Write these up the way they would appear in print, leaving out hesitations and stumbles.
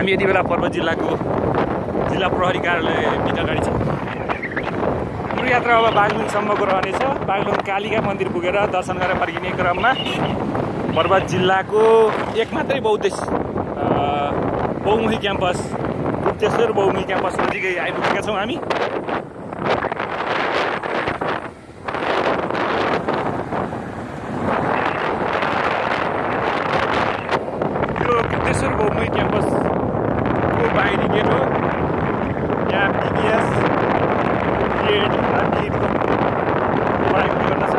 हामी यति बेला पर्वत जिल्लाको जिल्ला प्रहरी कार्यालय भित्र अगाडि छौँ। हाम्रो यात्रा अब बागलुङसम्मको रहनेछ। बागलुङ कालिका मन्दिर पुगेर दर्शन गरेर फर्किने क्रममा पर्वत जिल्लाको एक मात्रै बहुमुखी क्याम्पस गुप्तेश्वर बहुमुखी क्याम्पस नजिकै आइपुगेका छौँ हामी। यो गुप्तेश्वर बहुमुखी क्याम्पसको बाहिरी गेट हो। यहाँ पिबिएस गेट पढाइ गर्न छ।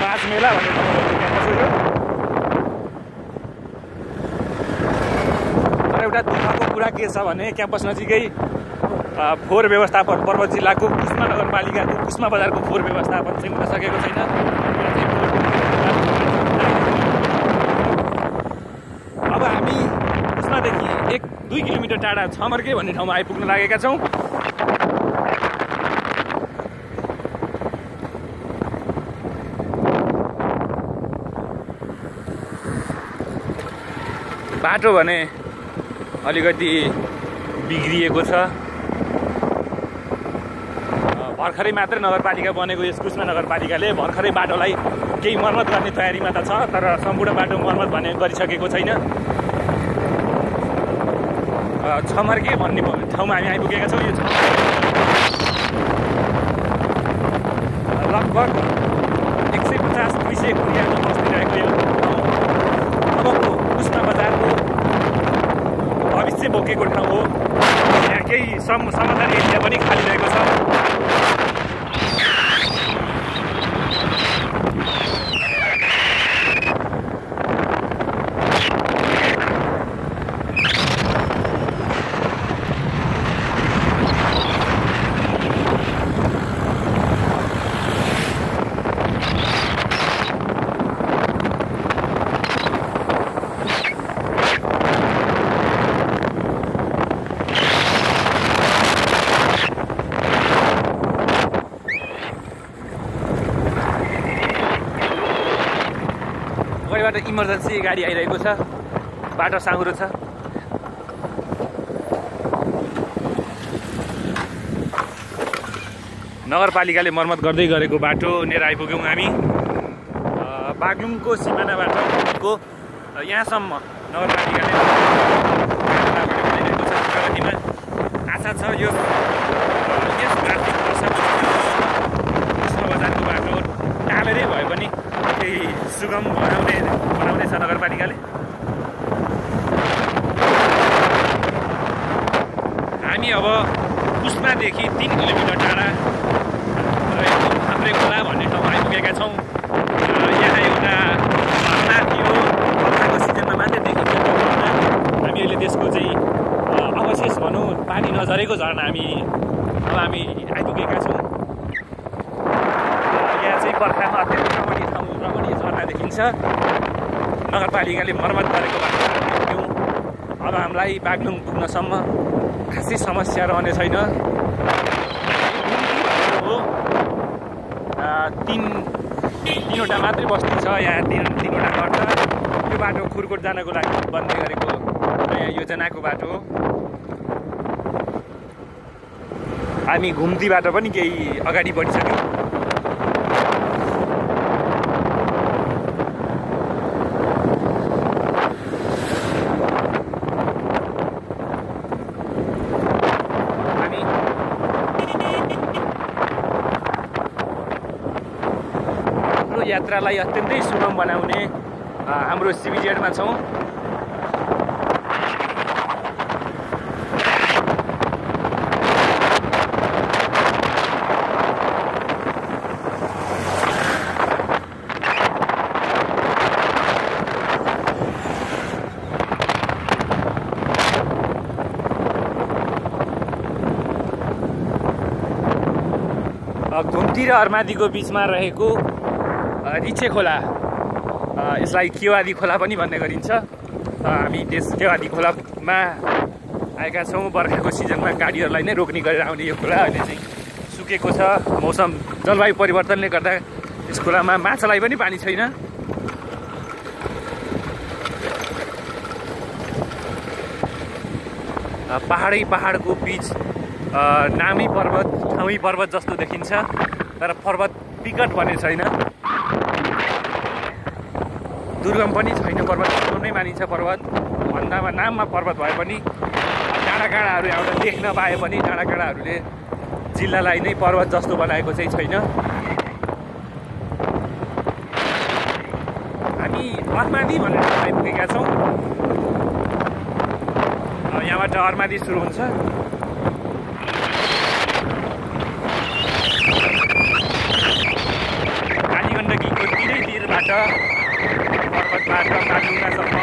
मार्च मेला भन्ने क्याम्पस हो यो। तर एउटा दुःखको कुरा के छ भने क्याम्पस नजिकै फोहोर व्यवस्थापन पर्वत जिल्लाको कुस्मा नगरपालिकाको कुस्मा बजारको फोहोर व्यवस्थापन चाहिँ हुन सकेको छैन। अब हामी कुस्मादेखि 1-2 किलोमिटर टाढा छमर्के भन्ने ठाउँमा आइपुग्न लागेका छौँ। बाटो भने अलिकति बिग्रिएको छ। भर्खरै मात्रै नगरपालिका बनेको यस कुस्मा नगरपालिकाले भर्खरै बाटोलाई केही मर्मत गर्ने तयारीमा त छ, तर सम्पूर्ण बाटो मर्मत भने गरिसकेको छैन। छमर्के भन्ने ठाउँमा हामी आइपुगेका छौँ। यो लगभग 150-200 कुरियाको बस्ती रहेको अबको कुस्मा बजारको भविष्य बोकेको ठाउँ हो। यहाँ केही समतल एरिया पनि खाली रहेको छ। अगाडिबाट इमर्जेन्सी गाडी आइरहेको छ। बाटो साँघुरो छ। नगरपालिकाले मर्मत गर्दै गरेको बाटो लिएर आइपुग्यौँ हामी। बागलुङको सिमानाबाट यहाँसम्म नगरपालिकाले बनाइरहेको छ प्रगतिमा। आशा छ यस आर्थिक वर्षमा कुस्मा बजारको बाटो टालेरै भए पनि केही सुगम बनाउनेछ नगरपालिकाले। हामी अब कुस्मादेखि 3 किलोमिटर टाढा रहेको हाम्रे खोला भन्ने ठाउँमा आइपुगेका छौँ। यहाँ एउटा झरना थियो, बर्खाको सिजनमा मात्रै देखिन्छ। हामी अहिले त्यसको चाहिँ अवशेष भनौँ, पानी नझरेको झरना अब हामी आइपुगेका छौँ। यहाँ चाहिँ बर्खामा अत्यन्त रमणीय झरना देखिन्छ। नगरपालिकाले मर्मत गरेको बाटो पुग्यौँ। अब हामीलाई बागलुङ पुग्नसम्म खासै समस्या रहने छैन। हो तीनवटा मात्रै बस्ती छ यहाँ, तीनवटा घर छ। यो बाटो खुरकोट जानको लागि बन्ने गरेको नयाँ योजनाको बाटो हो। हामी घुम्तीबाट पनि केही अगाडि बढिसक्यौँ। यात्रालाई अत्यन्तै सुगम बनाउने हाम्रो सिबिजेडमा छौँ। घुम्ती र अर्मादीको बिचमा रहेको रिचे खोला, यसलाई केवादी खोला पनि भन्ने गरिन्छ। हामी त्यस केवादी खोलामा आएका छौँ। बर्खाको सिजनमा गाडीहरूलाई नै रोक्ने गरेर आउने यो खोला अहिले चाहिँ सुकेको छ। मौसम जलवायु परिवर्तनले गर्दा यस खोलामा माछालाई पनि पानी छैन। पहाडको बीच नामै पर्वत ठाउँै पर्वत जस्तो देखिन्छ, तर पर्वत विकट भने छैन, दुर्गम पनि छैन। पर्वत नै मानिन्छ। पर्वत भन्दामा नाममा पर्वत भए पनि डाँडाकाँडाहरू एउटा देख्न पाए पनि डाँडाकाँडाहरूले जिल्लालाई नै पर्वत जस्तो बनाएको चाहिँ छैन। हामी अर्मादी भन्ने ठाउँमा आइपुगेका छौँ। यहाँबाट अर्मादी सुरु हुन्छ। कालीगण्डकीको तिरैतिरबाट पर्वतबाट मालडुङ्गासम्म,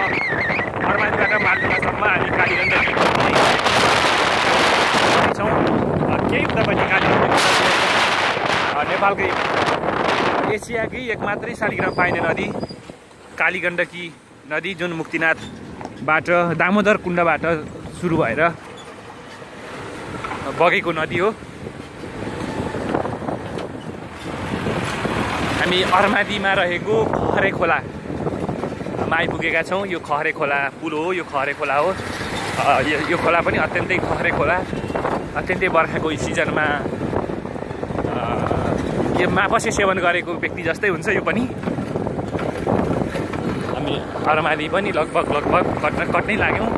अर्मादीबाट मालडुङ्गासम्म हामी कालीगण्डकीको छौँ। केही हुँदा पनि कालीगण्डकी नेपालकै एसियाकै एक मात्रै शालिग्राम पाइने नदी कालीगण्डकी नदी, जुन मुक्तिनाथबाट दामोदर कुण्डबाट सुरु भएर बगेको नदी हो। हामी अर्मादीमा रहेको खहरे खोलामा आइपुगेका छौँ। यो खहरे खोला पुल हो, यो खहरे खोला हो। यो खोला पनि अत्यन्तै खहरे खोला, अत्यन्तै बर्खाको सिजनमा यो मापसे सेवन गरेको व्यक्ति जस्तै हुन्छ यो पनि। हामी अर्मादी पनि लगभग कट्नै लाग्यौँ।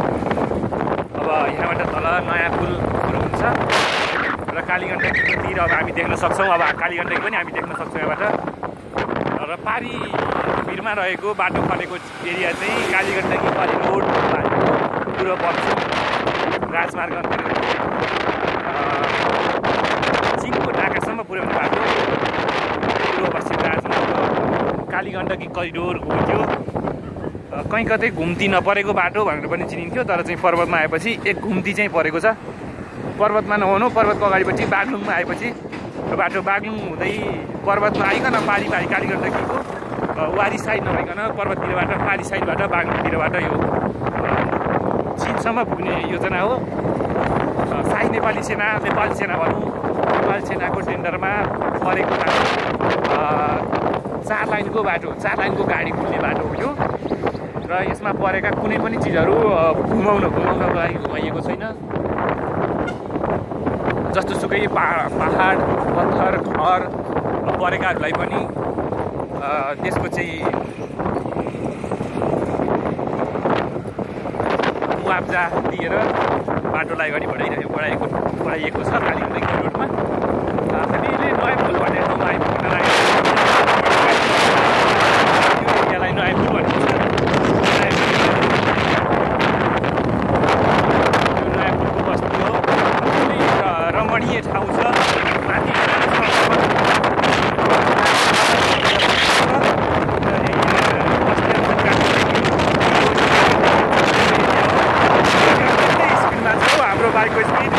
अब यहाँबाट तल नयाँ पुल सुरु हुन्छ र कालीगण्डकीको तिर अब हामी देख्न सक्छौँ। अब कालीगण्डकी पनि हामी देख्न सक्छौँ यहाँबाट। र पारी भिरमा रहेको बाटो खनेको एरिया चाहिँ कालीगण्डकी करिडोर पूर्व पश्चिम राजमार्ग अन्तर्गत चिनको ढाकासम्म पुर्याउने बाटो पूर्व पश्चिम राजमार्ग कालीगण्डकी करिडोर हो। त्यो कहीँ कतै घुम्ती नपरेको बाटो भनेर पनि चिनिन्थ्यो, तर चाहिँ पर्वतमा आएपछि एक घुम्ती चाहिँ परेको छ। पर्वतमा नहुनु, पर्वतको अगाडिपछि बागलुङमा आएपछि यो बाटो बागलुङ हुँदै पर्वतमा आइकन पारी कालीगण्डकीको वारी साइड नभइकन पर्वततिरबाट पारी साइडबाट बागलुङतिरबाट यो चिनसम्म पुग्ने योजना हो। शाही नेपाली सेना भनौँ, नेपाल सेनाको टेन्डरमा परेको बाटो 4 लाइनको बाटो, 4 लाइनको गाडी कुद्ने बाटो हो यो। र यसमा परेका कुनै पनि चिजहरू घुमाउनको लागि घुमाइएको छैन। जस्तो सुकै पहाड पत्थर घर परेकाहरूलाई पनि त्यसको चाहिँ मुआब्जा दिएर बाटोलाई अगाडि बढाइएको छ कालीगण्डकी रोडमा। हामीले नयाँ पुल भन्ने ठाउँमा आइपुग्न लागेको यो एरियालाई नयाँ पुल भनेको छ। यो नयाँ पुलको बस्ती हो, रमणीय ठाउँ छ। माथि हाम्रो बाइकको स्पिड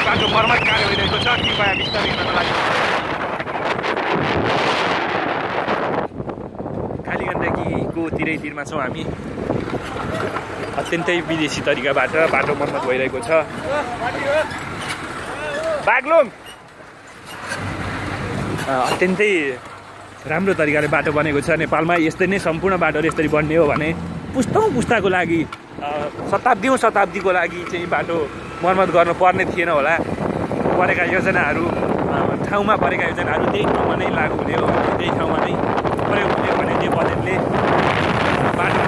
बाटो मर्मत कार्य भइरहेको छ। कृपया बिस्तारै हिँड्नको लागि। कालीगण्डकीको तिरैतिरमा छौँ हामी। अत्यन्तै विदेशी तरिकाबाट बाटो मर्मत भइरहेको छ। बागलुङ अत्यन्तै राम्रो तरिकाले बाटो बनेको छ। नेपालमा यस्तै नै सम्पूर्ण बाटोहरू यसरी बन्ने हो भने पुस्ताको लागि शताब्दीको लागि चाहिँ बाटो मर्मत गर्नुपर्ने थिएन होला। परेका योजनाहरू ठाउँमा परेका योजनाहरू त्यही ठाउँमा नै लागू हुने हो, त्यही ठाउँमा नै प्रयोग हुने भने त्यो बजेटले बाटो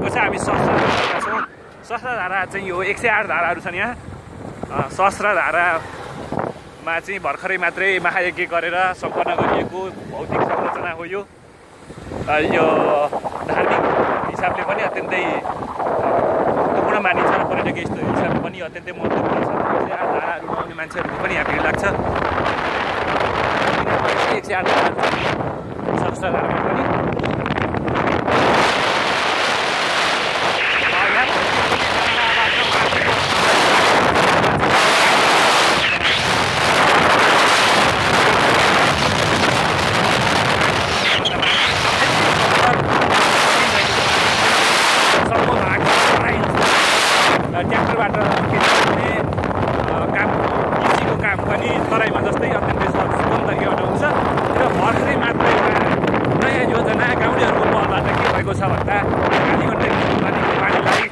भएको छ। हामी सहस्रधारा छौँ। सहस्रधारा चाहिँ यो 108 धाराहरू छन् यहाँ। सहस्रधारामा चाहिँ भर्खरै मात्रै महायज्ञ गरेर सम्पन्न गरिएको भौतिक संरचना हो यो। यो धार्मिक हिसाबले पनि अत्यन्तै महत्त्वपूर्ण मानिन्छ र पर्यटकीय स्थल हिसाबले पनि अत्यन्तै महत्त्वपूर्ण छ। 108 धाराहरू आउने मान्छेहरूको पनि यहाँ भिड लाग्छ। 108 धाराहरू सहस्रधारामा पनि ट्र्याक्टरबाट खेल्ने काम कृषिको काम पनि तराईमा जस्तै अत्यन्तै सुगम तरिकाबाट हुन्छ। र भर्खरै मात्र एउटा नयाँ योजना गाउँलेहरूको पहलबाट के भएको छ भन्दा कालीगण्डकी नदीको पानीलाई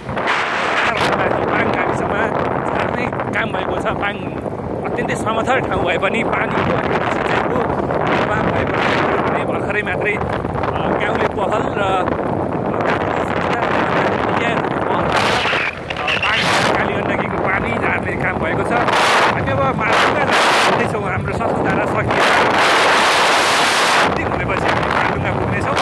पाङ गाविसमा छाड्ने काम भएको छ। पाङ अत्यन्तै समथर ठाउँ भए पनि पानीको सिँचाइको अभाव भएको भने भर्खरै मात्रै गाउँले पहल र कालीगण्डकीको पानी झार्ने काम भएको छ। हामी अब मालडुङ्गा जाँदैछौँ। हाम्रो सहस्रधारा सकिएर हुनेपछि हामी मालडुङ्गा पुग्नेछौँ।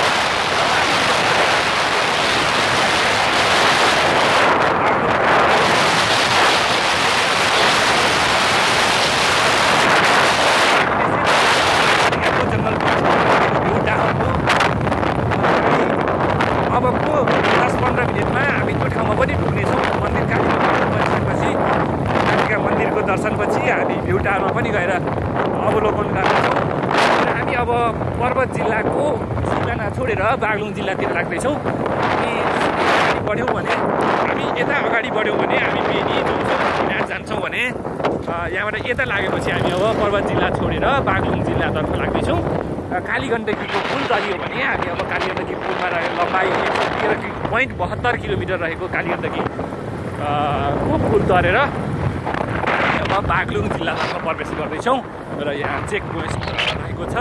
अबको 10-15 मिनटमा हामी त्यो ठाउँमा पनि पुग्नेछौँ। मन्दिर कालिका मन्दिरको दर्शनपछि हामी भ्यू टावरमा पनि गएर अवलोकन गर्नेछौँ। र हामी अब पर्वत जिल्लाको सिमाना छोडेर बागलुङ जिल्लातिर लाग्दैछौँ। हामी यता अगाडि बढ्यौँ भने हामी फेरि जान्छौँ भने यहाँबाट यता लागेपछि हामी अब पर्वत जिल्ला छोडेर बागलुङ जिल्लातर्फ लाग्दैछौँ। कालीगण्डकीको पुल तरियो भने हामी अब कालीगण्डकी पुलमा रहेको लम्बाइ 1.72 किलोमिटर रहेको कालीगण्डकी को पुल तरेर अब बागलुङ जिल्लातर्फ प्रवेश गर्दैछौँ। र यहाँ चेक पोइन्ट रहेको छ।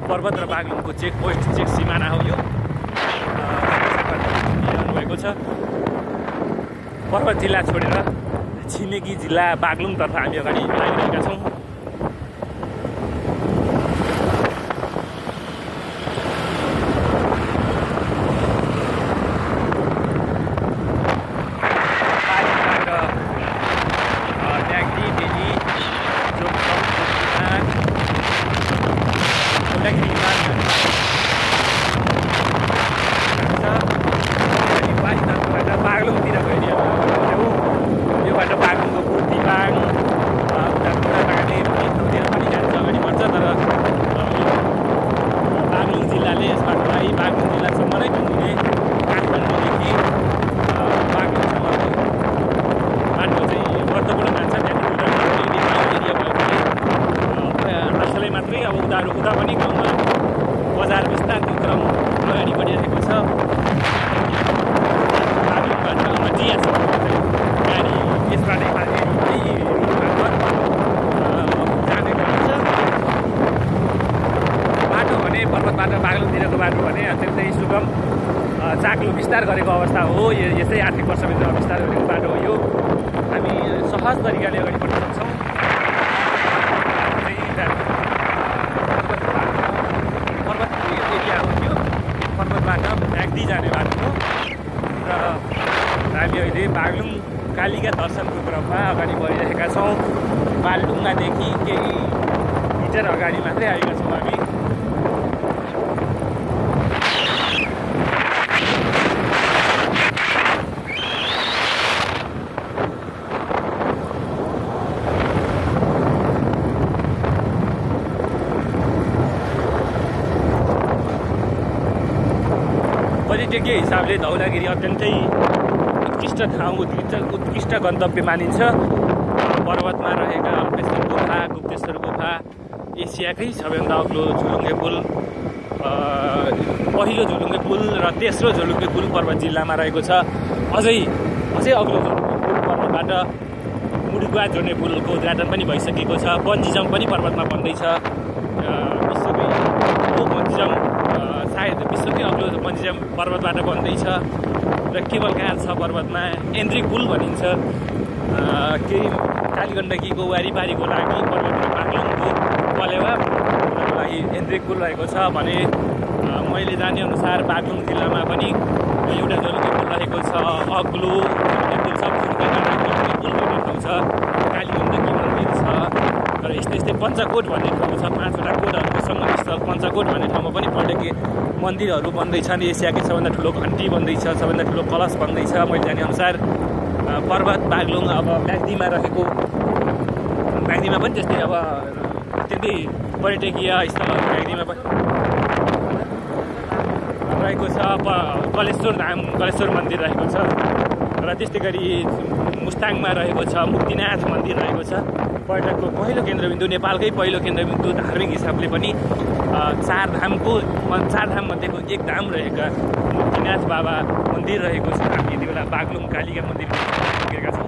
पर्वत र बागलुङको चेक सिमाना हो यो भएको छ। पर्वत जिल्ला छोडेर छिमेकी जिल्ला बागलुङतर्फ हामी अगाडि लागिरहेका छौँ। बागलुङतिर गइदियो योबाट बागलुङको बुद्धिबाङ पनि जान्छ अगाडि बढ्छ। तर बागलुङ जिल्लाले यसबाट बागलुङ जिल्लासम्म नै पुग्ने काठमाडौँदेखि बागलुङसम्मको बाटो चाहिँ महत्त्वपूर्ण मान्छ। त्यहाँदेखि एरिया भयो भने आजकलै मात्रै अब उता पनि गाउँमा बजार विस्तारको क्रम अगाडि बढिरहेको छ। गाडी यसबाट जाने गरिन्छ। बाटो भने पर्वतबाट बागलुङतिरको बाटो भने अत्यन्तै सुगम चाक्लो विस्तार गरेको अवस्था हो। यस्तै 8 वर्षभित्र विस्तार गरेको बाटो हो यो। हामी सहज तरिकाले अगाडि बढ्न सक्छौँ। पर्वतको एरिया हो यो। पर्वतबाट म्याग्दी जाने बाटो हो। र हामी अहिले बागलुङ कालिका दर्शनको क्रममा अगाडि बढिरहेका छौँ। बालडुङ्गादेखि केही मिटर अगाडि मात्रै आएका छौँ हामी। पर्यटकीय हिसाबले धौलागिरी अत्यन्तै उत्कृष्ट ठाउँ उत्कृष्ट गन्तव्य मानिन्छ। पर्वतमा रहेका अल्पेश्वर गुफा, गुप्तेश्वर गुफा, एसियाकै सबैभन्दा अग्लो झुलुङ्गे पुल, पहिलो झुलुङ्गे पुल र तेस्रो झुलुङ्गे पुल पर्वत जिल्लामा रहेको छ। अझै अग्लो झुलुङ्गे पुल पर्वतबाट मुडुकुवा जोड्ने पुलको उद्घाटन पनि भइसकेको छ। बन्जी जम्प पनि पर्वतमा बन्दैछ। विश्वकै अग्लो बन्जी जम्प सायद विश्वकै अग्लो बन्जी जम्प पर्वतबाट बन्दैछ। र केबल कार छ पर्वतमा। एन्ट्री पुल भनिन्छ। केही कालीगण्डकीको वारिपारीको लागि पर्वतमा बागलुङको पलेवाको लागि एन्ट्री पुल रहेको छ भने मैले जाने अनुसार बागलुङ जिल्लामा पनि एउटा जलुके पुल रहेको छ। अग्लो पुल छ, पुल भन्ने ठाउँ छ, कालीगण्डकी मन्दिर छ। र यस्तै पञ्चकोट भन्ने ठाउँ छ। 5वटा कोटहरूको सङ्गमस्थल पञ्चकोट भन्ने ठाउँमा पनि पर्यटकीय मन्दिरहरू बन्दैछन्। एसियाकै सबभन्दा ठुलो घन्टी बन्दैछ, सबभन्दा ठुलो कलश बन्दैछ मैले जाने अनुसार। पर्वत बागलुङ अब म्याग्दीमा रहेको, म्याग्दीमा पनि त्यस्तै अब अत्यन्तै पर्यटकीय स्थलहरू म्याग्दीमा पनि रहेको छ। कलेश्वर धाम, कलेश्वर मन्दिर रहेको छ। र त्यस्तै गरी मुस्ताङमा रहेको छ मुक्तिनाथ मन्दिर रहेको छ। पर्यटकको पहिलो केन्द्रबिन्दु, नेपालकै पहिलो केन्द्रबिन्दु धार्मिक हिसाबले पनि चार धाम मध्येको एक धाम रहेका मुक्तिनाथ बाबा मन्दिर रहेको छ। हामी यति बेला बागलुङ कालिका मन्दिर पुगेका छौँ।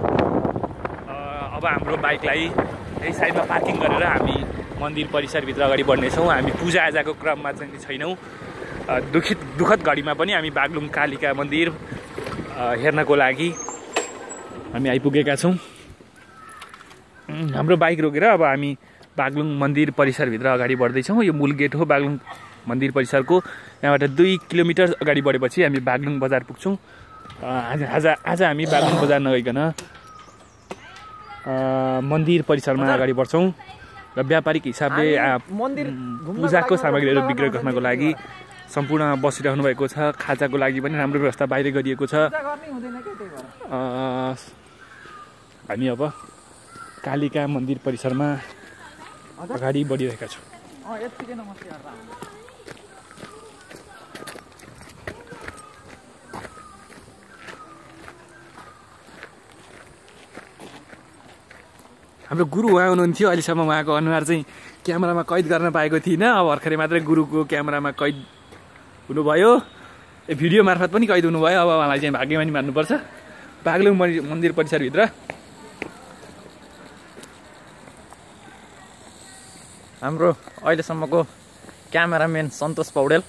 अब हाम्रो बाइकलाई यही साइडमा पार्किङ गरेर हामी मन्दिर परिसरभित्र अगाडि बढ्नेछौँ। हामी पूजाआजाको क्रममा चाहिँ छैनौँ। दुःखद घडीमा पनि हामी बागलुङ कालिका मन्दिर हेर्नको लागि हामी आइपुगेका छौँ। हाम्रो बाइक रोकेर अब हामी बागलुङ मन्दिर परिसरभित्र अगाडि बढ्दैछौँ। यो मूल गेट हो बागलुङ मन्दिर परिसरको। यहाँबाट 2 किलोमिटर अगाडि बढेपछि हामी बागलुङ बजार पुग्छौँ। आज हामी बागलुङ बजार नगइकन मन्दिर परिसरमा अगाडि बढ्छौँ र व्यापारिक हिसाबले पूजाको सामग्रीहरू बिक्री गर्नको लागि सम्पूर्ण बसिरहनु भएको छ। खाजाको लागि पनि राम्रो व्यवस्था बाहिर गरिएको छ। हामी अब कालिका मन्दिर परिसरमा अगाडि बढिरहेका छौँ। हाम्रो गुरु उहाँ हुनुहुन्थ्यो। अहिलेसम्म उहाँको अनुहार चाहिँ क्यामेरामा कैद गर्न पाएको थिइनँ। अब भर्खरै मात्रै गुरुको क्यामेरामा कैद हुनुभयो। भिडियो मार्फत पनि कैद हुनुभयो। अब उहाँलाई चाहिँ भाग्यमानी मान्नुपर्छ। बागलुङ मन्दिर परिसरभित्र हाम्रो अहिलेसम्मको क्यामेराम्यान सन्तोष पौडेल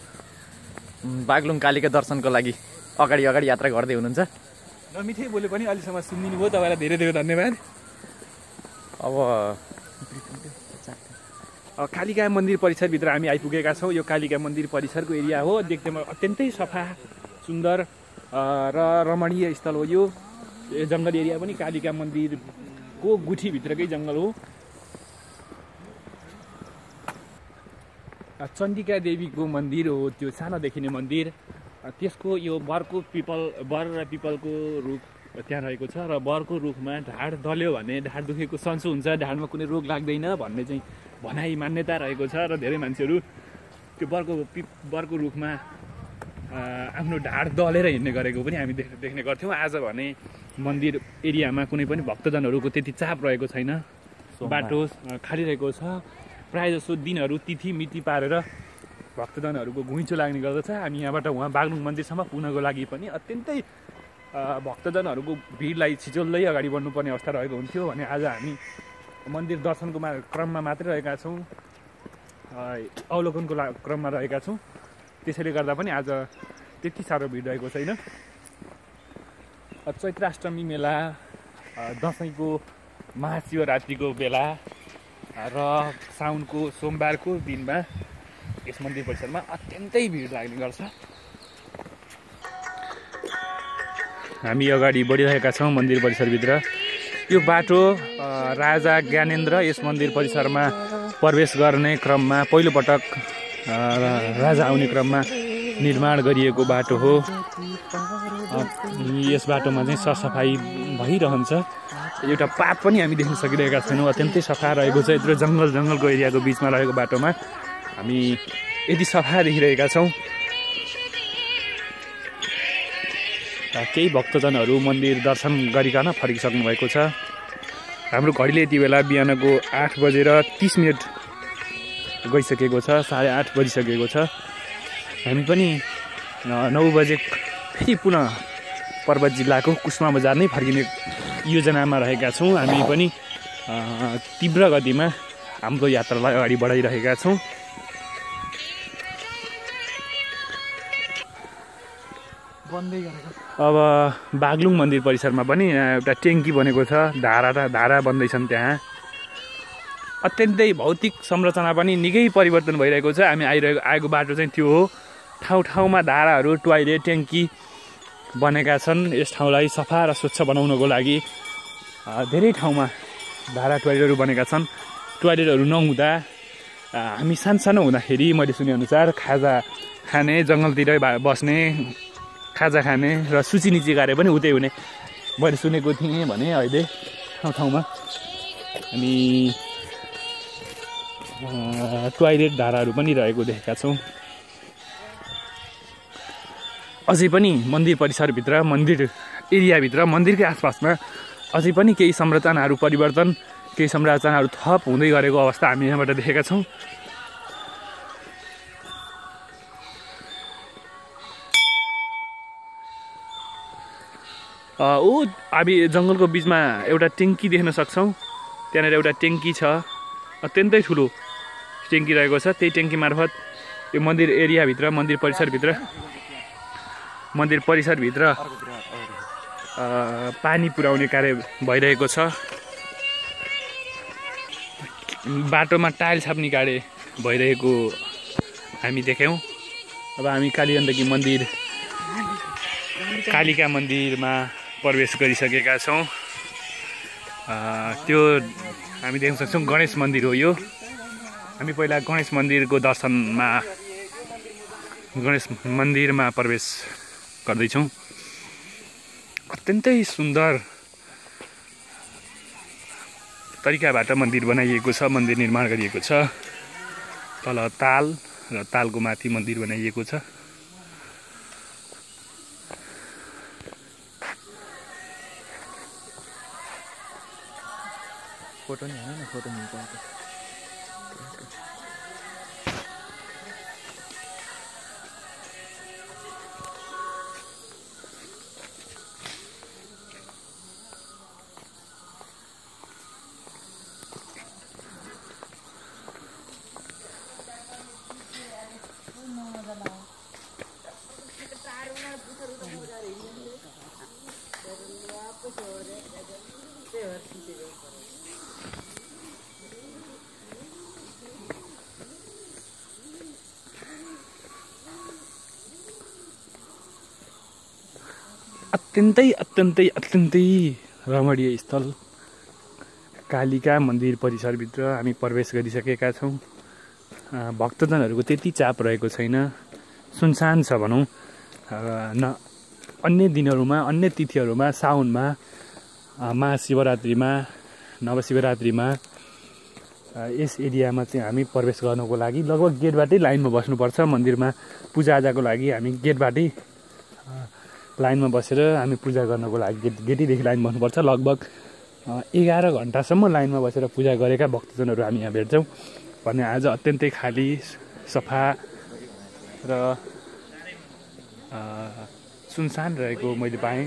बागलुङ कालिका दर्शनको लागि अगाडि यात्रा गर्दै हुनुहुन्छ। नमिठै बोले पनि अहिलेसम्म सुनिदिनु भयो, तपाईँलाई धेरै धेरै धन्यवाद। अब कालिका मन्दिर परिसरभित्र हामी आइपुगेका छौँ। यो कालिका मन्दिर परिसरको एरिया हो। देख्दैमा अत्यन्तै सफा, सुन्दर र रमणीय स्थल हो। यो जङ्गल एरिया पनि कालिका मन्दिरको गुठीभित्रकै जङ्गल हो। चण्डिका देवीको मन्दिर हो त्यो सानो देखिने मन्दिर। त्यसको यो बर र पिपलको रुख त्यहाँ रहेको छ। र बरको रुखमा ढाड दल्यो भने ढाड दुखेको सन्चो हुन्छ, ढाडमा कुनै रोग लाग्दैन भन्ने चाहिँ भनाइ मान्यता रहेको छ। र धेरै मान्छेहरू त्यो बरको रुखमा आफ्नो ढाड दलेर हिँड्ने गरेको पनि हामी देख्ने गर्थ्यौँ। आज भने मन्दिर एरियामा कुनै पनि भक्तजनहरूको त्यति चाप रहेको छैन। बाटो खाली रहेको छ। प्रायःजसो दिनहरू तिथि मिति पारेर भक्तजनहरूको घुइँचो लाग्ने गर्दछ। हामी यहाँबाट उहाँ बागलुङ मन्दिरसम्म पुग्नको लागि पनि अत्यन्तै भक्तजनहरूको भिडलाई छिचोल्दै अगाडि बढ्नुपर्ने अवस्था रहेको हुन्थ्यो भने आज हामी मन्दिर दर्शनको क्रममा मात्रै रहेका छौँ, अवलोकनको क्रममा रहेका छौँ। त्यसैले गर्दा पनि आज त्यति साह्रो भिड रहेको छैन। चैत्राष्टमी मेला, दसैँको महाशिवरात्रिको बेला र साउनको सोमबारको दिनमा यस मन्दिर परिसरमा अत्यन्तै भिड लाग्ने गर्छ। हामी अगाडि बढिरहेका छौँ मन्दिर परिसरभित्र। यो बाटो राजा ज्ञानेन्द्र यस मन्दिर परिसरमा प्रवेश गर्ने क्रममा पहिलोपटक राजा आउने क्रममा निर्माण गरिएको बाटो हो। यस बाटोमा चाहिँ सरसफाइ भइरहन्छ। एउटा पात पनि हामी देख्न सकिरहेका छैनौँ। अत्यन्तै सफा रहेको छ। यत्रो जङ्गलको एरियाको बिचमा रहेको बाटोमा हामी यति सफा देखिरहेका छौँ। केही भक्तजनहरू मन्दिर दर्शन गरिकन फर्किसक्नु भएको छ। हाम्रो घडीले यति बेला बिहानको 8:30 गइसकेको छ, 8:30 बजिसकेको छ। हामी पनि 9 बजे फेरि पुनः पर्वत जिल्लाको कुस्मा बजार नै फर्किने योजनामा रहेका छौँ। हामी पनि तीव्र गतिमा हाम्रो यात्रालाई अगाडि बढाइरहेका छौँ। बन्दै गरेको अब बागलुङ मन्दिर परिसरमा पनि एउटा ट्याङ्की बनेको छ, धारा बन्दैछन् त्यहाँ। अत्यन्तै भौतिक संरचना पनि निकै परिवर्तन भइरहेको छ। हामी आएको बाटो चाहिँ त्यो हो। ठाउँमा धाराहरू, टोयलेट, ट्याङ्की बनेका छन्। यस ठाउँलाई सफा र स्वच्छ बनाउनको लागि धेरै ठाउँमा धारा, टोयलेटहरू बनेका छन्। टोयलेटहरू नहुँदा हामी सानो हुँदाखेरि मैले सुनेअनुसार खाजा खाने, जङ्गलतिर बस्ने, खाजा खाने र सुचिनिची गरे पनि उतै हुने मैले सुनेको थिएँ भने अहिले ठाउँमा हामी टोयलेट, धाराहरू पनि रहेको देखेका छौँ। अझै पनि मन्दिर परिसरभित्र, मन्दिर एरियाभित्र, मन्दिरकै आसपासमा अझै पनि केही संरचनाहरू परिवर्तन, केही संरचनाहरू थप हुँदै गरेको अवस्था हामी यहाँबाट देखेका छौँ। हामी जङ्गलको बिचमा एउटा ट्याङ्की देख्न सक्छौँ। त्यहाँनिर एउटा ट्याङ्की छ, अत्यन्तै ठुलो ट्याङ्की रहेको छ। त्यही ट्याङ्की मार्फत यो मन्दिर एरियाभित्र, मन्दिर परिसरभित्र पानी पुर्याउने कार्य भइरहेको छ। बाटोमा टाइल छाप्ने कार्य भइरहेको हामी देख्यौँ। अब हामी कालीगण्डकी मन्दिर, कालिका मन्दिरमा प्रवेश गरिसकेका छौँ। त्यो हामी देख्न सक्छौँ गणेश मन्दिर हो यो। हामी पहिला गणेश मन्दिरमा प्रवेश गर्दैछौँ। अत्यन्तै सुन्दर तरिकाबाट मन्दिर बनाइएको छ, मन्दिर निर्माण गरिएको छ। तल ताल र तालको माथि मन्दिर बनाइएको छ। फोटो नि हैन, फोटो मिल्छ। अत्यन्तै रमणीय स्थल कालिका मन्दिर परिसरभित्र हामी प्रवेश गरिसकेका छौँ। भक्तजनहरूको त्यति चाप रहेको छैन, सुनसान छ भनौँ। अन्य दिनहरूमा, अन्य तिथिहरूमा, साउनमा, महाशिवरात्रिमा, नवशिवरात्रिमा यस एरियामा चाहिँ हामी प्रवेश गर्नको लागि लगभग गेटबाटै लाइनमा बस्नुपर्छ। मन्दिरमा पूजाआजाको लागि हामी गेटबाटै लाइनमा बसेर हामी पूजा गर्नको लागि गेटैदेखि लाइन बस्नुपर्छ। लगभग 11 घन्टासम्म लाइनमा बसेर पूजा गरेका भक्तजनहरू हामी यहाँ भेट्छौँ भने आज अत्यन्तै खाली, सफा र सुनसान रहेको मैले पाएँ।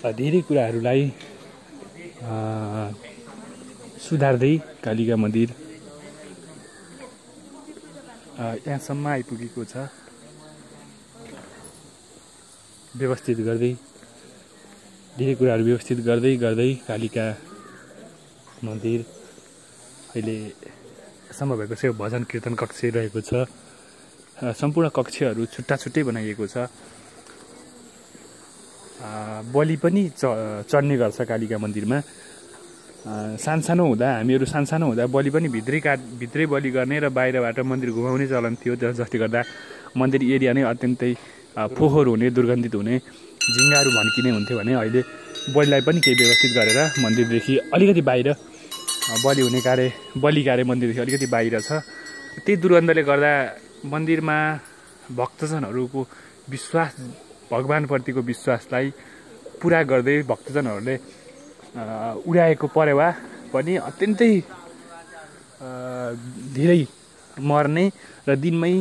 धेरै कुराहरूलाई सुधार्दै कालिका मन्दिर यहाँसम्म आइपुगेको छ। व्यवस्थित गर्दै, धेरै कुराहरू व्यवस्थित गर्दै कालिका मन्दिर अहिले सम्भव भएको छ। भजन कीर्तन कक्ष रहेको छ। सम्पूर्ण कक्षहरू छुट्टै बनाइएको छ। बलि पनि चढ्ने गर्छ कालिका मन्दिरमा। सानसानो हुँदा बलि पनि भित्रै बलि गर्ने र बाहिरबाट मन्दिर घुमाउने चलन थियो, जसले गर्दा मन्दिर एरिया नै अत्यन्तै फोहोर हुने, दुर्गन्धित हुने, झिङ्गाहरू भन्किने हुन्थ्यो भने अहिले बलिलाई पनि केही व्यवस्थित गरेर मन्दिरदेखि अलिकति बाहिर बलि कार्य मन्दिरदेखि अलिकति बाहिर छ। त्यही दुर्गन्धले गर्दा मन्दिरमा भक्तजनहरूको विश्वास, भगवानप्रतिको विश्वासलाई पुरा गर्दै भक्तजनहरूले उडाएको परेवा पनि अत्यन्तै धेरै मर्ने र दिनमै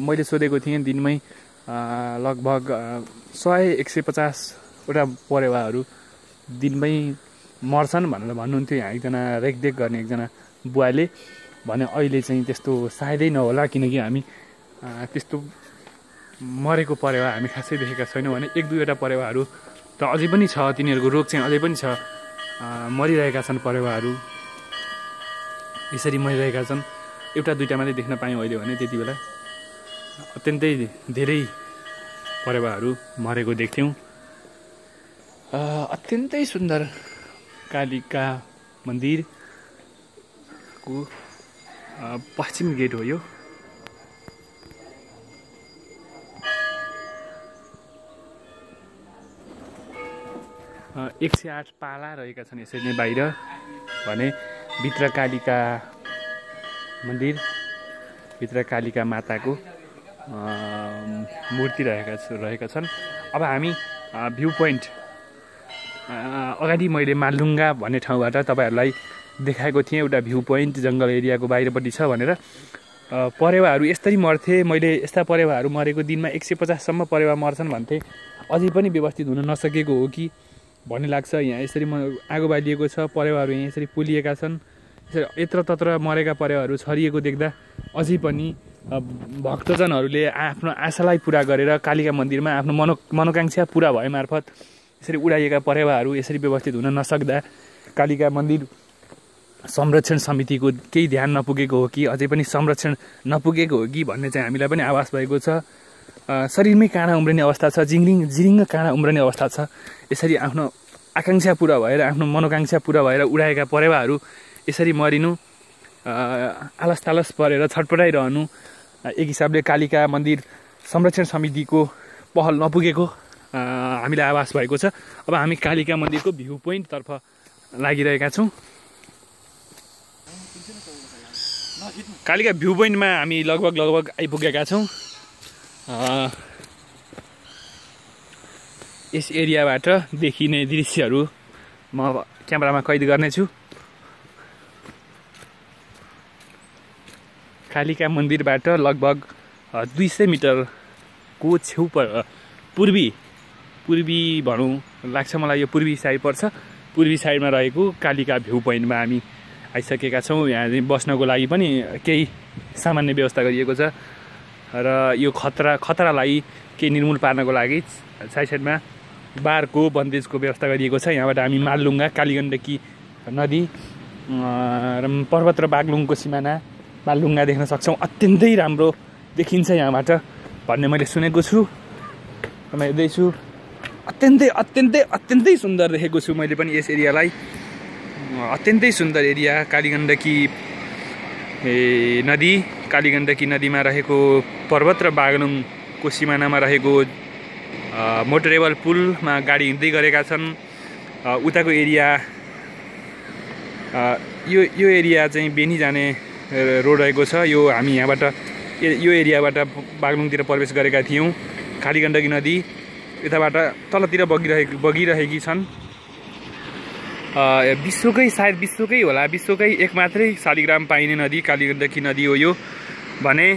मैले सोधेको थिएँ, दिनमै लगभग 100-150 वटा परेवाहरू दिनमै मर्छन् भनेर भन्नुहुन्थ्यो। यहाँ एकजना रेखदेख गर्ने एकजना बुवाले भने अहिले चाहिँ त्यस्तो सायदै नहोला, किनकि हामी त्यस्तो मरेको परेवा हामी खासै देखेका छैनौँ भने 1-2वटा परेवाहरू त अझै पनि छ, तिनीहरूको रोग चाहिँ अझै पनि छ, मरिरहेका छन् परेवाहरू, यसरी मरिरहेका छन्। 1-2टा मात्रै देख्न पायौँ अहिले भने, त्यति बेला अत्यन्तै धेरै परेवाहरू मरेको देख्थ्यौँ। अत्यन्तै सुन्दर कालिका मन्दिरको पश्चिम गेट हो यो। अ 108 पाला रहेका छन् यसरी नै बाहिर भने भित्र कालिका मन्दिर, भित्र कालिका माताको मूर्ति रहेका छन्। अब हामी भ्यू पोइन्ट अगाडि मैले मालुङ्गा भन्ने ठाउँबाट तपाईँहरूलाई देखाएको थिएँ, एउटा भ्यू पोइन्ट जङ्गल एरियाको बाहिरपट्टि छ भनेर। परेवाहरू यसरी मर्थे, मैले यस्ता परेवाहरू मरेको दिनमा 150सम्म परेवा मर्छन् भन्थे, अझै पनि व्यवस्थित हुन नसकेको हो कि भन्ने लाग्छ। यहाँ यसरी आगो बालिएको छ, परेवाहरू यहाँ यसरी पुलिएका छन्, यत्र तत्र मरेका परेवाहरू छरिएको देख्दा अझै पनि भक्तजनहरूले आफ्नो आशालाई पुरा गरेर कालिका मन्दिरमा आफ्नो मनोकाङ्क्षा पुरा भए मार्फत यसरी उडाइएका परेवाहरू यसरी व्यवस्थित हुन नसक्दा कालिका मन्दिर संरक्षण समितिको केही ध्यान नपुगेको हो कि अझै पनि संरक्षण नपुगेको हो कि भन्ने चाहिँ हामीलाई पनि आभास भएको छ। शरीरमै काँडा उम्रिने अवस्था छ, जिरिङ्ग काँडा उम्रिने अवस्था छ। यसरी आफ्नो आकाङ्क्षा पुरा भएर, आफ्नो मनोकाङ्क्षा पुरा भएर उडाएका परेवाहरू यसरी मरिनु, आलस तालस परेर छटपटाइरहनु एक हिसाबले कालिका मन्दिर संरक्षण समितिको पहल नपुगेको हामीलाई आभास भएको छ। अब हामी कालिका मन्दिरको भ्यू पोइन्टतर्फ लागिरहेका छौँ। कालिका भ्यू पोइन्टमा हामी लगभग आइपुगेका छौँ। यस एरियाबाट देखिने दृश्यहरू म क्यामेरामा कैद गर्नेछु। कालिका मन्दिरबाट लगभग 200 मिटरको छेउ पूर्वी भनौँ लाग्छ मलाई, यो पूर्वी साइड पर्छ। पूर्वी साइडमा रहेको कालिका भ्यू पोइन्टमा हामी आइसकेका छौँ। यहाँ बस्नको लागि पनि केही सामान्य व्यवस्था गरिएको छ र यो खतरालाई केही निर्मूल पार्नको लागि साइडमा बारको बन्देजको व्यवस्था गरिएको छ। यहाँबाट हामी मालुङ्गा, कालीगण्डकी नदी र पर्वत र बागलुङको सिमाना मालुङ्गा देख्न सक्छौँ। अत्यन्तै राम्रो देखिन्छ यहाँबाट भन्ने मैले सुनेको छु। म हेर्दैछु, अत्यन्तै सुन्दर देखेको छु मैले पनि यस एरियालाई। अत्यन्तै सुन्दर एरिया कालीगण्डकी नदी, कालीगण्डकी नदीमा रहेको पर्वत र बागलुङको सिमानामा रहेको मोटरेबल पुलमा गाडी हिँड्दै गरेका छन्। उताको एरिया यो एरिया चाहिँ बेनी जाने रोड रहेको छ। यो हामी यहाँबाट यो एरियाबाट बागलुङतिर प्रवेश गरेका थियौँ। कालीगण्डकी नदी यताबाट तलतिर बगिरहेकी छन्। विश्वकै होला, विश्वकै एक मात्रै शालिग्राम पाइने नदी कालीगण्डकी नदी हो यो भने।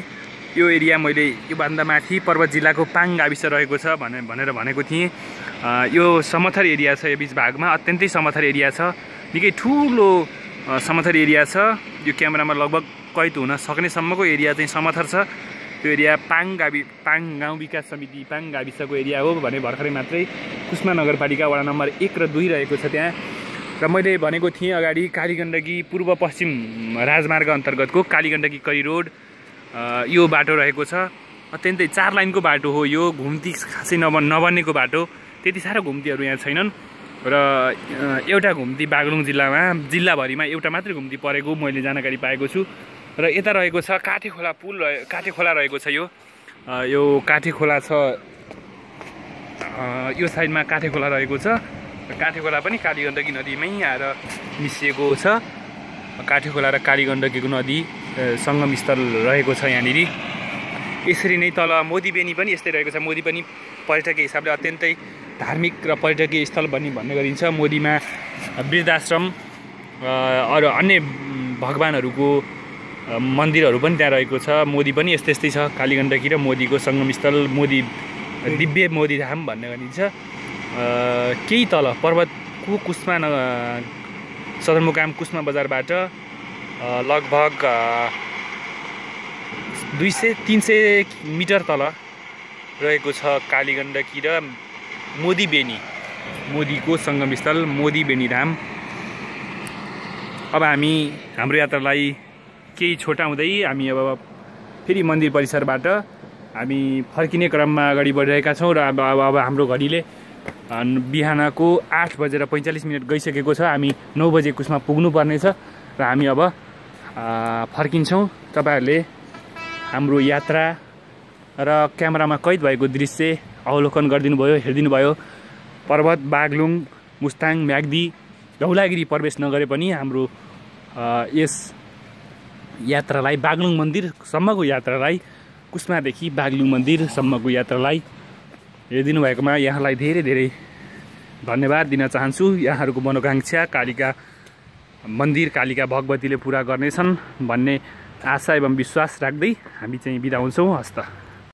यो एरिया मैले योभन्दा माथि पर्वत जिल्लाको पाङ गाविस रहेको छ भनेर भनेको थिएँ। यो समथर एरिया छ, यो बिच भागमा अत्यन्तै समथर एरिया छ, निकै ठुलो समथर एरिया छ। यो क्यामेरामा लगभग कैद हुन सक्नेसम्मको एरिया चाहिँ समथर छ। त्यो एरिया पाङ गाउँ विकास समिति पाङ गाविसको एरिया हो भने भर्खरै मात्रै कुस्मा नगरपालिका वडा नम्बर 1 र 2 रहेको छ त्यहाँ। र मैले भनेको थिएँ अगाडि कालीगण्डकी पूर्व पश्चिम राजमार्ग अन्तर्गतको कालीगण्डकी करी रोड यो बाटो रहेको छ। अत्यन्तै 4 लाइनको बाटो हो यो, घुम्ती खासै नबन्नेको बाटो, त्यति साह्रो घुम्तीहरू यहाँ छैनन्। र एउटा घुम्ती बागलुङ जिल्लाभरिमा एउटा मात्रै घुम्ती परेको मैले जानकारी पाएको छु। र यता रहेको छ काठे खोला रहेको छ। यो काठे खोला छ, यो साइडमा काठे खोला रहेको छ। काठे खोला पनि कालीगण्डकी नदीमै आएर मिसिएको छ। काठे खोला र कालीगण्डकीको नदी सङ्गम स्थल रहेको छ यहाँनिर। यसरी नै तल मोदीबेनी पनि यस्तै रहेको छ। मोदी पनि पर्यटकीय हिसाबले अत्यन्तै धार्मिक र पर्यटकीय स्थल भन्ने गरिन्छ। मोदीमा वृद्धाश्रम अरू अन्य भगवानहरूको मन्दिरहरू पनि त्यहाँ रहेको छ। मोदी पनि यस्तै छ। कालीगण्डकी र मोदीको सङ्गम स्थल दिव्य मोदीधाम भन्ने गरिन्छ। केही तल पर्वतको सदरमुकाम कुस्मा बजारबाट लगभग 200-300 मिटर तल रहेको छ कालीगण्डकी र मोदीबेनी, मोदीको सङ्गमस्थल मोदीबेनी धाम। अब हामी हाम्रो यात्रालाई केही छोटाउँदै हामी अब फेरि मन्दिर परिसरबाट हामी फर्किने क्रममा अगाडि बढिरहेका छौँ र अब हाम्रो घडीले बिहानको 8:45 गइसकेको छ। हामी 9 बजे कुसमा पुग्नुपर्नेछ र हामी अब फर्किन्छौँ। तपाईँहरूले हाम्रो यात्रा र क्यामेरामा कैद भएको दृश्य अवलोकन गरिदिनु भयो, हेरिदिनु भयो। पर्वत, बागलुङ, मुस्ताङ, म्याग्दी, धौलागिरी प्रवेश नगरे पनि हाम्रो यस यात्रालाई, बागलुङ मन्दिरसम्मको यात्रालाई, कुस्मादेखि बागलुङ मन्दिरसम्मको यात्रालाई हेरिदिनु भएकोमा यहाँलाई धेरै धेरै धन्यवाद दिन चाहन्छु। यहाँहरूको मनोकाङ्क्षा कालिका मन्दिर, कालिका भगवतीले पुरा गर्नेछन् भन्ने आशा एवं विश्वास राख्दै हामी चाहिँ बिदा हुन्छौँ। हस्त।